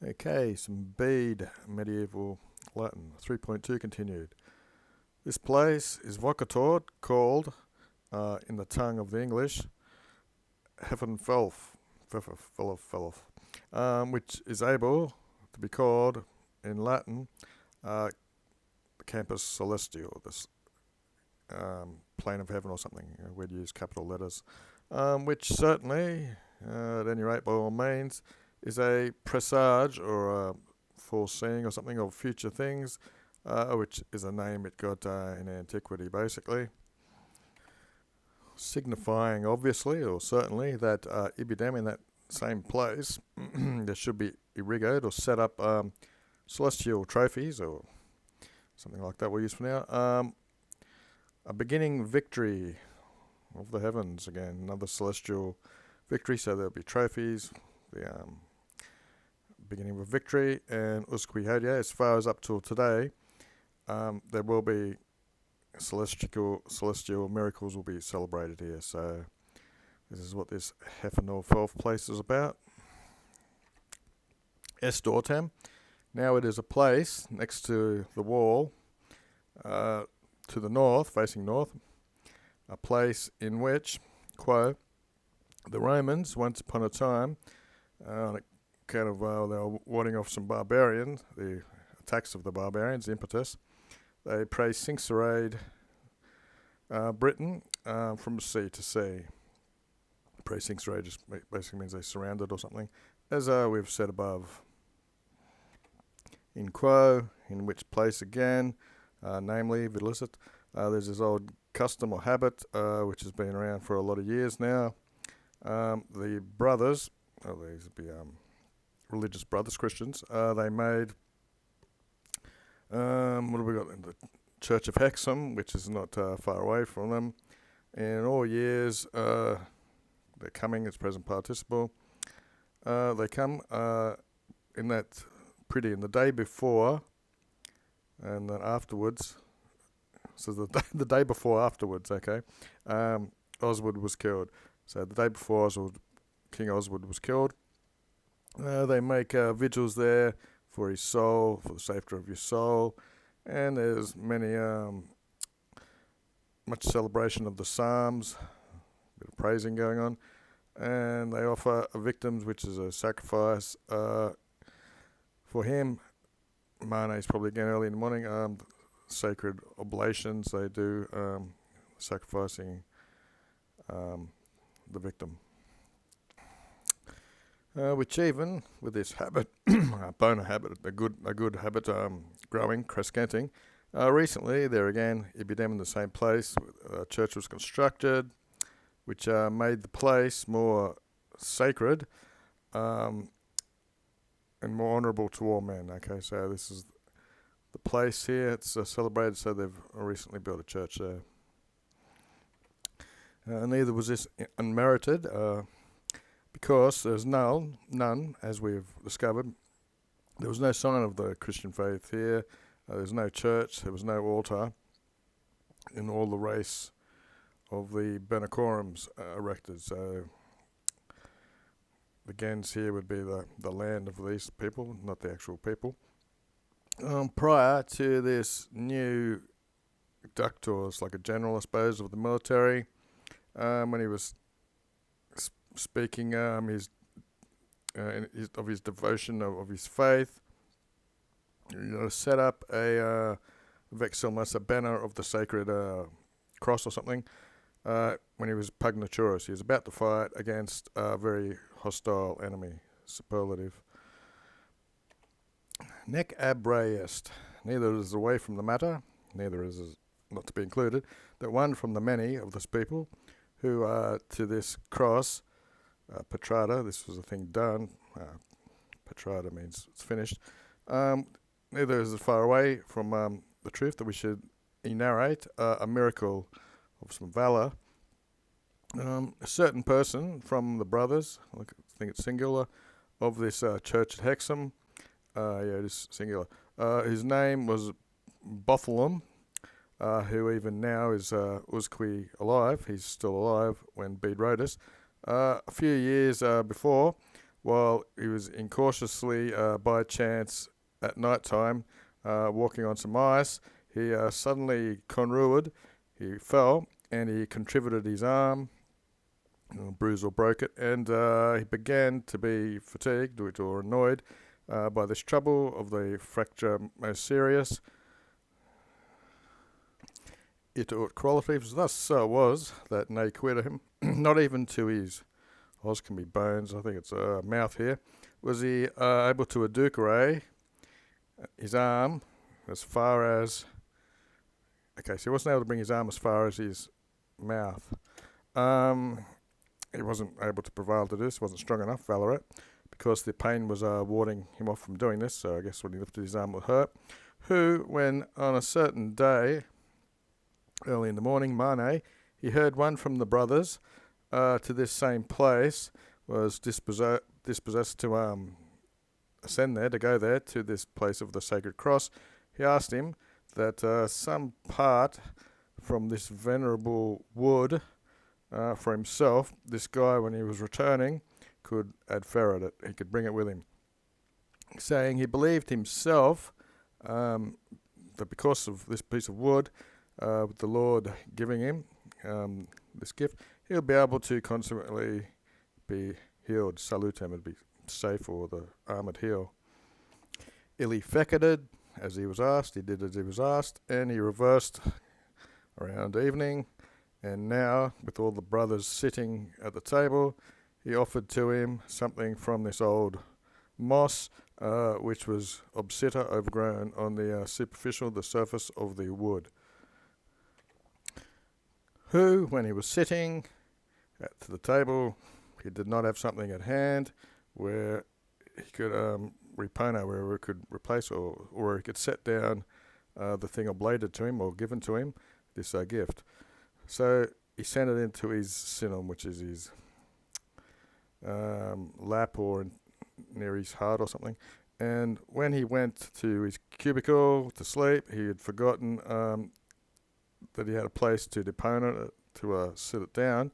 Okay, some Bede, medieval Latin, 3.2 continued. This place is vocator, called, in the tongue of the English, Heffenfelf, which is able to be called, in Latin, the campus celestial, this plane of heaven or something. We'd use capital letters, which certainly, at any rate, by all means, is a presage or a foreseeing or something of future things, which is a name it got in antiquity, basically, signifying obviously or certainly that ibidem, in that same place, there should be irrigoed or set up celestial trophies or something like that we'll use for now. A beginning victory of the heavens, again, another celestial victory, so there'll be trophies, the beginning of a victory, and usque hodie, as far as up till today, there will be celestial miracles will be celebrated here. So this is what this Heffenfelf place is about. Est Ortem. Now it is a place next to the wall, to the north, facing north, a place in which, quo, the Romans, once upon a time, on account of they were warding off some barbarians, the attacks of the barbarians, the impetus, they praesincerated Britain from sea to sea. Praesincerated just basically means they surrounded or something, as we've said above. In quo, in which place again, namely Vilicet, there's this old custom or habit which has been around for a lot of years now. The brothers, these would be religious brothers, Christians, they made, what have we got in the Church of Hexham, which is not far away from them. In all years, they're coming as present participle. They come in that in the day before, and then afterwards. So the day before afterwards, okay, Oswald was killed. So the day before King Oswald was killed, they make vigils there for his soul, for the safety of your soul, and there's many much celebration of the Psalms, a bit of praising going on, and they offer victims, which is a sacrifice for him. Mane is probably again early in the morning. Sacred oblations they do, sacrificing the victim. Which even with this habit, bona habit, a good habit, growing, crescenting. Recently, there again, ibidem in the same place, a church was constructed, which made the place more sacred and more honourable to all men. Okay, so this is the place here. It's celebrated, so they've recently built a church there. Neither was this unmerited, because there's none, as we've discovered. There was no sign of the Christian faith here. There's no church. There was no altar in all the race of the Benecorums erected. So the gens here would be the land of these people, not the actual people. Prior to this new ductor, like a general, I suppose, of the military, when he was speaking of his devotion, of his faith, set up a vexillus, a banner of the sacred cross or something, when he was pugnaturus. He was about to fight against a very hostile enemy, superlative. Nec abre est, neither is away from the matter, neither is not to be included, that one from the many of this people who are to this cross, petrata, this was a thing done, petrata means it's finished, neither is it far away from the truth that we should narrate a miracle of some valor. A certain person from the brothers, I think it's singular, of this church at Hexham, it is singular, his name was Bothelum, who even now is usque alive. He's still alive when Bede wrote us. A few years before, while he was incautiously, by chance, at night time, walking on some ice, he suddenly conrued, he fell, and he contributed his arm, bruised or broke it, and he began to be fatigued or annoyed by this trouble of the fracture most serious. It ought qualities, thus was that nay quit him, not even to his os can be bones, I think it's mouth here, was he able to educare his arm as far as, okay, so he wasn't able to bring his arm as far as his mouth. He wasn't able to prevail to this, wasn't strong enough, Valorant, because the pain was warding him off from doing this, so I guess when he lifted his arm it would hurt. Who, when on a certain day, early in the morning, Mane, he heard one from the brothers to this same place, was dispossessed to ascend there, to go there, to this place of the sacred cross. He asked him that some part from this venerable wood for himself, this guy, when he was returning, could adferret it, he could bring it with him, saying he believed himself that because of this piece of wood, with the Lord giving him this gift, he'll be able to consequently be healed. Salutem would be safe for the armoured heel. Illy fecketed, as he was asked, he did as he was asked, and he reversed around evening, and now, with all the brothers sitting at the table, he offered to him something from this old moss, which was obsita, overgrown on the the surface of the wood. Who, when he was sitting at the table, he did not have something at hand where he could repona, where he could replace or he could set down the thing oblated to him or given to him, this gift. So he sent it into his sinum, which is his lap or near his heart or something. And when he went to his cubicle to sleep, he had forgotten that he had a place to deponent it, to sit it down.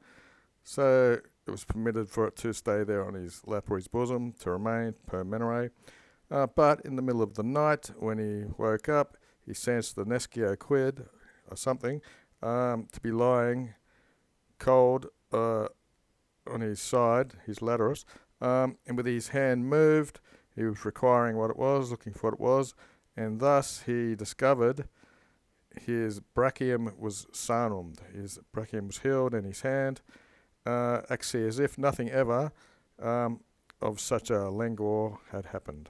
So it was permitted for it to stay there on his lap or his bosom, to remain per menere. But in the middle of the night, when he woke up, he sensed the nescio quid, or something, to be lying cold on his side, his laterus, and with his hand moved, he was requiring what it was, looking for what it was, and thus he discovered his brachium was sanum, his brachium was healed in his hand, actually as if nothing ever of such a languor had happened.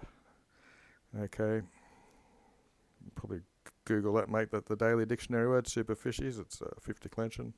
Okay, probably Google that, mate, that the daily dictionary word, superficies, it's 5th declension.